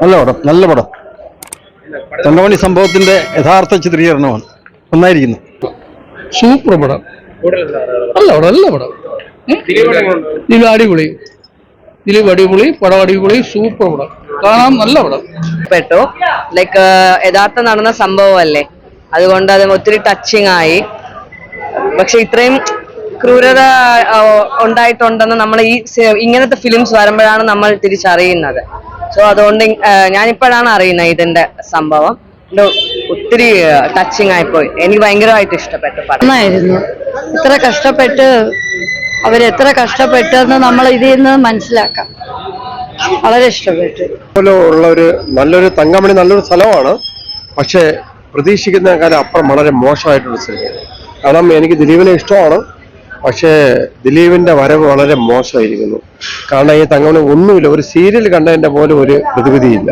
നല്ല പടം, നല്ല പടം. തങ്കമണി സംഭവത്തിന്റെ യഥാർത്ഥ ചിത്രീകരണമാണ്. നന്നായിരിക്കുന്നു. സൂപ്പർ പടം. നല്ല പടം, നല്ല പടം. ദിലീപ് അടിപൊളി, ദിലീപ് അടിപൊളി, പടം അടിപൊളി, സൂപ്പർ പടം. കാണാൻ നല്ല പടം. പെട്ടു. ലൈക്ക് യഥാർത്ഥ നടന്ന സംഭവമല്ലേ, അതുകൊണ്ട് അത് ഒത്തിരി ടച്ചിങ് ആയി. പക്ഷെ ഇത്രയും ക്രൂരത ഉണ്ടായിട്ടുണ്ടെന്ന് നമ്മൾ ഇങ്ങനത്തെ ഫിലിംസ് വരുമ്പോഴാണ് നമ്മൾ തിരിച്ചറിയുന്നത്. സോ അതുകൊണ്ട് ഞാനിപ്പോഴാണ് അറിയുന്നത് ഇതിന്റെ സംഭവം. ഒത്തിരി ടച്ചിങ് ആയിപ്പോയി. എനിക്ക് ഭയങ്കരമായിട്ട് ഇഷ്ടപ്പെട്ടു പടം. നന്നായിരുന്നു. ഇത്ര കഷ്ടപ്പെട്ട് അവരെത്ര കഷ്ടപ്പെട്ടെന്ന് നമ്മൾ ഇതിൽ നിന്ന് മനസ്സിലാക്കാം. വളരെ ഇഷ്ടപ്പെട്ടു. ഉള്ളൊരു നല്ലൊരു തങ്കമണി നല്ലൊരു സ്ഥലമാണ്. പക്ഷേ പ്രതീക്ഷിക്കുന്ന കാലം അപ്പുറം വളരെ മോശമായിട്ടുള്ള സിനിമയാണ്. കാരണം എനിക്ക് ദിലീപിനെ ഇഷ്ടമാണ്, പക്ഷേ ദിലീപിന്റെ വരവ് വളരെ മോശമായിരിക്കുന്നു. കാരണം ഈ തങ്കമണി ഒന്നുമില്ല, ഒരു സീരിയൽ കണ്ടതിന്റെ പോലും ഒരു പ്രതിവിധിയില്ല.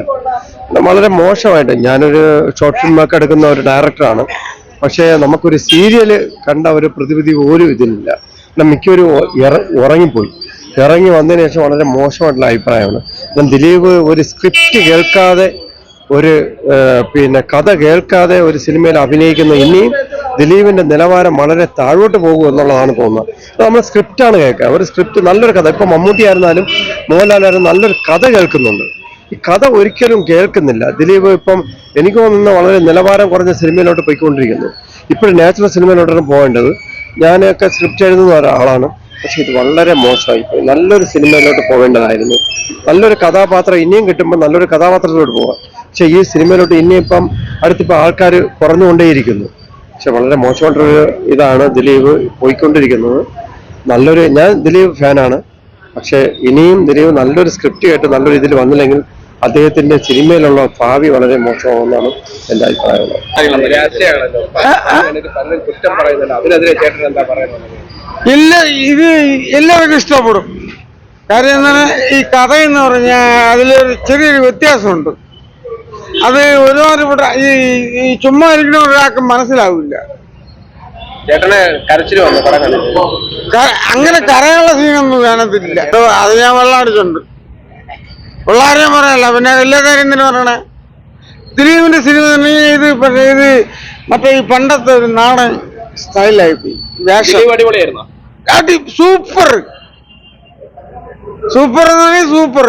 വളരെ മോശമായിട്ട്. ഞാനൊരു ഷോർട്ട് ഫിലിമൊക്കെ എടുക്കുന്ന ഒരു ഡയറക്ടറാണ്, പക്ഷേ നമുക്കൊരു സീരിയൽ കണ്ട ഒരു പ്രതിവിധി പോലും ഇതിലില്ല. മിക്കവരും ഉറങ്ങിപ്പോയി. ഇറങ്ങി വന്നതിന് ശേഷം വളരെ മോശമായിട്ടുള്ള അഭിപ്രായമാണ്. ദിലീപ് ഒരു സ്ക്രിപ്റ്റ് കേൾക്കാതെ, ഒരു കഥ കേൾക്കാതെ ഒരു സിനിമയിൽ അഭിനയിക്കുന്ന ഇനിയും ദിലീപിന്റെ നിലവാരം വളരെ താഴോട്ട് പോകും എന്നുള്ളതാണ് തോന്നുന്നത്. നമ്മൾ സ്ക്രിപ്റ്റാണ് കേൾക്കുക, ഒരു സ്ക്രിപ്റ്റ് നല്ലൊരു കഥ. ഇപ്പൊ മമ്മൂട്ടി ആയിരുന്നാലും മോഹൻലാലായിരുന്നാലും നല്ലൊരു കഥ കേൾക്കുന്നുണ്ട്. ഈ കഥ ഒരിക്കലും കേൾക്കുന്നില്ല. ദിലീപ് ഇപ്പം എനിക്ക് തോന്നുന്ന വളരെ നിലവാരം കുറഞ്ഞ സിനിമയിലോട്ട് പോയിക്കൊണ്ടിരിക്കുന്നു. ഇപ്പോഴും നാച്ചുറൽ സിനിമയിലോട്ടാണ് പോകേണ്ടത്. ഞാനൊക്കെ സ്ക്രിപ്റ്റ് എഴുതുന്ന ഒരാളാണ്, പക്ഷെ ഇത് വളരെ മോശമായി പോയി. നല്ലൊരു സിനിമയിലോട്ട് പോകേണ്ടതായിരുന്നു. നല്ലൊരു കഥാപാത്രം ഇനിയും കിട്ടുമ്പോൾ നല്ലൊരു കഥാപാത്രത്തിലോട്ട് പോകാം. പക്ഷെ ഈ സിനിമയിലോട്ട് ഇനിയിപ്പം അടുത്തിപ്പോൾ ആൾക്കാർ കുറഞ്ഞുകൊണ്ടേയിരിക്കുന്നു. പക്ഷെ വളരെ മോശമായിട്ടൊരു ഇതാണ് ദിലീപ് പോയിക്കൊണ്ടിരിക്കുന്നത്. ഞാൻ ദിലീപ് ഫാനാണ്, പക്ഷെ ഇനിയും ദിലീപ് നല്ലൊരു സ്ക്രിപ്റ്റ് കേട്ട് നല്ലൊരു ഇതിൽ വന്നില്ലെങ്കിൽ അദ്ദേഹത്തിന്റെ സിനിമയിലുള്ള ഭാവി വളരെ മോശമാകുമെന്നാണ് എൻ്റെ അഭിപ്രായം. ഇല്ല, ഇത് എല്ലാവർക്കും ഇഷ്ടപ്പെടും. കാര്യം എന്താണ്, ഈ കഥയെന്ന് പറഞ്ഞാൽ അതിലൊരു ചെറിയൊരു വ്യത്യാസമുണ്ട്. അത് ഒരുപാട് ഈ ചുമ്മാ ഇരിക്കുന്ന ഒരാൾക്ക് മനസ്സിലാവില്ല. അങ്ങനെ കരയുള്ള സീനൊന്നും വേണത്തില്ല. അത് ഞാൻ വെള്ളമടിച്ചുണ്ട്. വെള്ളാരം പറയല്ല, പിന്നെ എല്ലാ കാര്യം തന്നെ പറയണേ. ദിലീപിന്റെ സിനിമ തന്നെ ഇത് മറ്റേ ഈ പണ്ടത്തെ ഒരു നാടൻ സ്റ്റൈലായിപ്പോയി. സൂപ്പർ സൂപ്പർ എന്ന് പറഞ്ഞാൽ സൂപ്പർ.